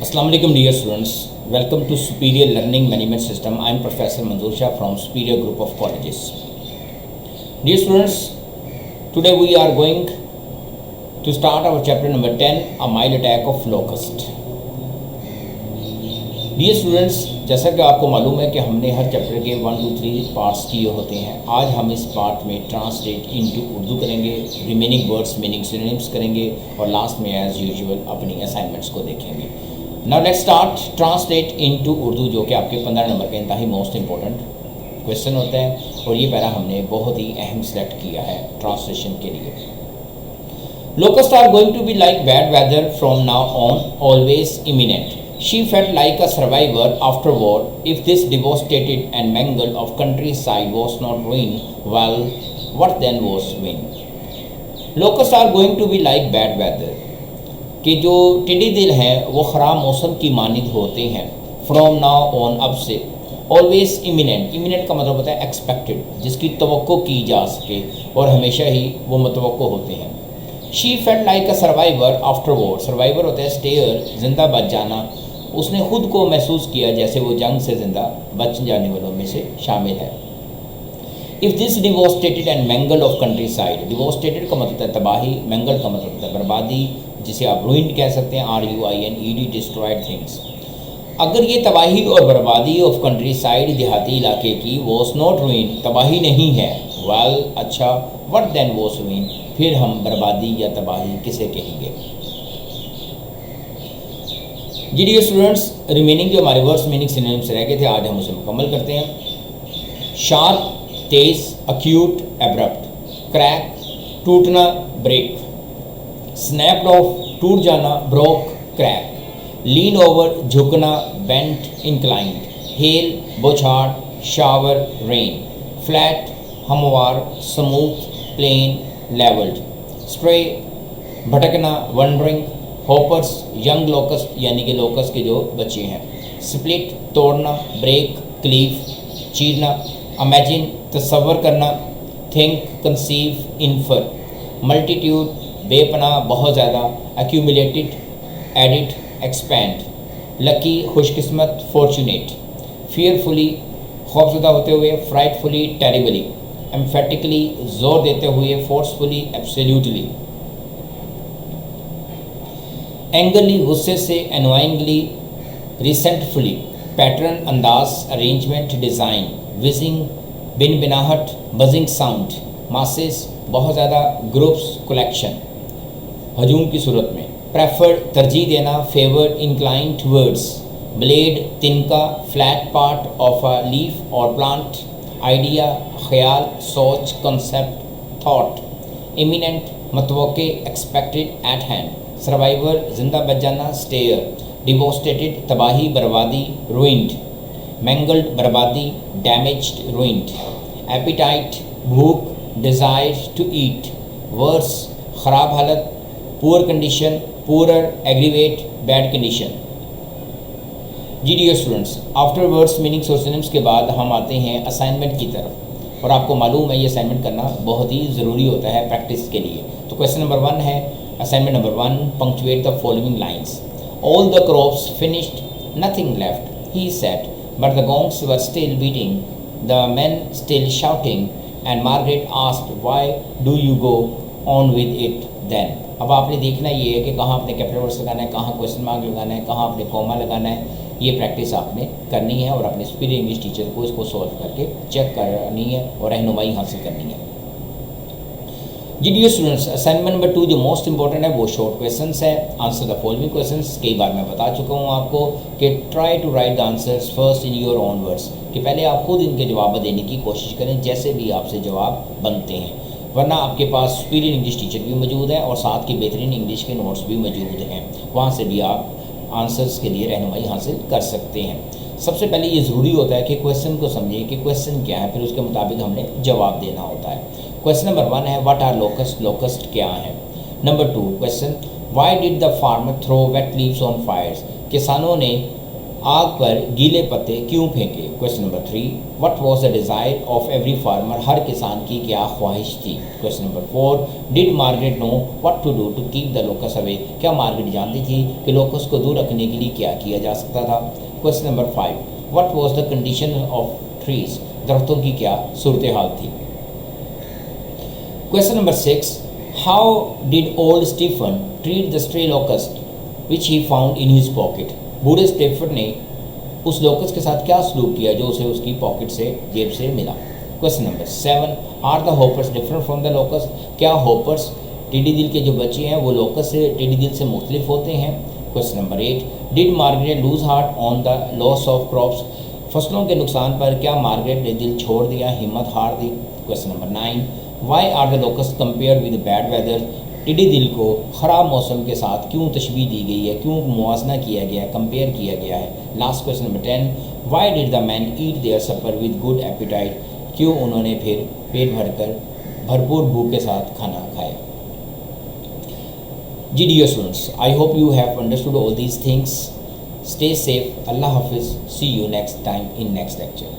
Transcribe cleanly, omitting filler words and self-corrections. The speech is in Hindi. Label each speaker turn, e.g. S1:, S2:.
S1: Assalamu alaikum dear students. Welcome to Superior Learning Management System. I am Professor Manzoor Shah from Superior Group of Colleges. Dear students, today we are going to start our chapter number 10, A Mild Attack of Locust. Dear students, जैसा कि आपको मालूम है कि हमने हर चैप्टर के 1, 2, 3 पार्ट्स किए होते हैं. आज हम इस पार्ट में ट्रांसलेट इनटू उर्दू करेंगे, रिमेनिंग वर्ड्स मीनिंग सिनोनिम्स करेंगे और लास्ट में एज यूजुअल अपनी असाइनमेंट्स को देखेंगे. Now let's start translate into Urdu, जो कि आपके 15 नंबर का इंतहाई मोस्ट इंपॉर्टेंट क्वेश्चन होता है और ये पैरा हमने बहुत ही अहम सेलेक्ट किया है ट्रांसलेशन के लिए. Locusts are going to be like bad weather from now on, always imminent. She felt like a survivor after war. If this devastated and mangled of countryside was not ruin, well, what then was ruin? Locusts are going to be like bad weather. कि जो टिड्डी दिल हैं वो ख़राब मौसम की मानिंद होते हैं. From now on, अब से. Always imminent. Imminent का मतलब होता है expected, जिसकी तवक्को की जा सके और हमेशा ही वो मतवक्को होते हैं. She felt like a survivor after war. Survivor होता है स्टेयर, जिंदा बच जाना. उसने खुद को महसूस किया जैसे वो जंग से जिंदा बच जाने वालों में से शामिल है. If this devastated and mangled of countryside, devastated का मतलब है तबाही, mangled का मतलब होता है बर्बादी, जिसे आप ruined कह सकते हैं, RUINED, destroyed things. अगर ये तबाही और बर्बादी ऑफ countryside देहाती इलाके की was not ruined, तबाही नहीं है, well, अच्छा, what then was ruin, फिर हम बर्बादी या तबाही किसे कहेंगे. जी डियर स्टूडेंट्स, रिमेनिंग जो हमारे वर्ड्स मीनिंग सिनोनिम्स रह गए थे आज हम उसे मुकम्मल करते हैं. शार्प तेज, अक्यूट एब्रप्ट. क्रैक टूटना, ब्रेक. स्नैप्ड ऑफ टूट जाना, ब्रोक, क्रैक. लीन ओवर झुकना, बेंट, इंक्लाइंड. हेल बौछार, शावर, रेन. फ्लैट हमवार, स्मूथ, प्लेन, लेवल्ड. स्ट्रे भटकना, वंडरिंग. हॉपर्स यंग लोकस यानी कि लोकस के जो बच्चे हैं. स्प्लिट तोड़ना, ब्रेक, क्लीव चीरना. इमेजिन तस्वर करना. Think conceive, infer. मल्टीट्यूड बेपनाह बहुत ज़्यादा. Accumulated edit, expand. लकी खुशकिस्मत, फॉर्चुनेट. फियरफुली खौफजदा होते हुए. फ्राइटफुली टेरिबली. एम्फेटिकली जोर देते हुए. Forcefully absolutely. एंगरली गुस्से से. एनोइंगली रिसेंटफुली. पैटर्न अंदाज, अरेंजमेंट, डिज़ाइन. विजिंग बिन बिनाहट, बजिंग साउंड. मासेस बहुत ज़्यादा. ग्रुप्स कलेक्शन हजूम की सूरत में. प्रेफर तरजीह देना. Favour incline towards. ब्लेड तिनका. Flat part of a leaf और प्लांट. आइडिया ख्याल, सोच, कंसेप्ट, थॉट. इमिनेंट मतवक्के, एक्सपेक्टेड, एट हैंड. सर्वाइवर जिंदा बच जाना, स्टेयर. डिवोस्टेटेड तबाही बर्बादी, रुइंड. मैंगल्ड बर्बादी, डैमेज्ड, रुइंड. एपिटाइट भूख, डिज़ायर टू ईट. वर्स ख़राब हालत, poor condition, poorer, aggravate, bad condition. जी dear students, after words meanings और सिनोनिम्स के बाद हम आते हैं असाइनमेंट की तरफ और आपको मालूम है ये असाइनमेंट करना बहुत ही ज़रूरी होता है प्रैक्टिस के लिए. तो क्वेश्चन नंबर 1 है. Assignment number 1, punctuate the following lines. All the crops finished, nothing left, he said, but the gongs were still beating, the men still shouting, and Margaret asked, why do you go on with it then? अब आपने देखना ये है कि कहाँ आपने कैपिटल वर्ड्स लगाना है, कहाँ क्वेश्चन मार्क लगाना है, कहाँ आपने कॉमा लगाना है. ये प्रैक्टिस आपने करनी है और अपने सुपीरियर इंग्लिश टीचर को इसको सॉल्व करके चेक करनी है और रहनुमाई हासिल करनी है. जी डियर स्टूडेंट्स, असाइनमेंट नंबर 2 जो मोस्ट इंपॉर्टेंट है वो शॉर्ट क्वेश्चंस है. Answer the following questions. कई बार मैं बता चुका हूँ आपको कि try to write the answers first in your own words, कि पहले आप खुद इनके जवाब देने की कोशिश करें जैसे भी आपसे जवाब बनते हैं. वरना आपके पास सुपीरियर इंग्लिश टीचर भी मौजूद है और साथ के बेहतरीन इंग्लिश के नोट्स भी मौजूद हैं. वहाँ से भी आप आंसर्स के लिए रहनुमाई हासिल कर सकते हैं. सबसे पहले ये ज़रूरी होता है कि क्वेश्चन को समझिए कि क्वेश्चन क्या है, फिर उसके मुताबिक हमने जवाब देना होता है. क्वेश्चन नंबर 1 है व्हाट आर लोकस्ट. लोकस्ट क्या है. Number 2 question why did the farmer throw wet leaves on fires. किसानों ने आग पर गीले पत्ते क्यों फेंके? Question number 3, what was the desire of every farmer, हर किसान की क्या ख्वाहिश थी? Question number 4, did Margaret know what to do to keep the locust away, क्या मार्गरेट जानती थी कि लोकस को दूर रखने के लिए क्या किया जा सकता था? Question number 5, what was the condition of trees, दरख्तों की क्या सूरत हाल थी? Question number 6, how did old Stephen treat the stray locust which he found in his pocket, बूढ़े स्टेफन ने उस लोकस के साथ क्या सलूक किया जो उसे उसकी पॉकेट से, जेब से मिला? Question number 7, are the hoppers different from the locusts, क्या होपर्स टिड्डी दिल के जो बच्चे हैं वो लोकस से, टिड्डी दिल से मुख्तलिफ होते हैं? Question number 8, did Margaret loose heart on the loss of crops, फसलों के नुकसान पर क्या मार्गरेट ने दिल छोड़ दिया, हिम्मत हार दी? Question number 9, why are the locust compared with bad weather, टिड्डी दिल को ख़राब मौसम के साथ क्यों तशबीह दी गई है, क्यों मुआवजा किया गया है, कंपेयर किया गया है? Last question number 10, why did the man eat their supper with good appetite, क्यों उन्होंने फिर पेट भरकर भरपूर भूख के साथ खाना खाया? जी dear students, I hope you have understood all these things. Stay safe. Allah Hafiz. See you next time in next lecture.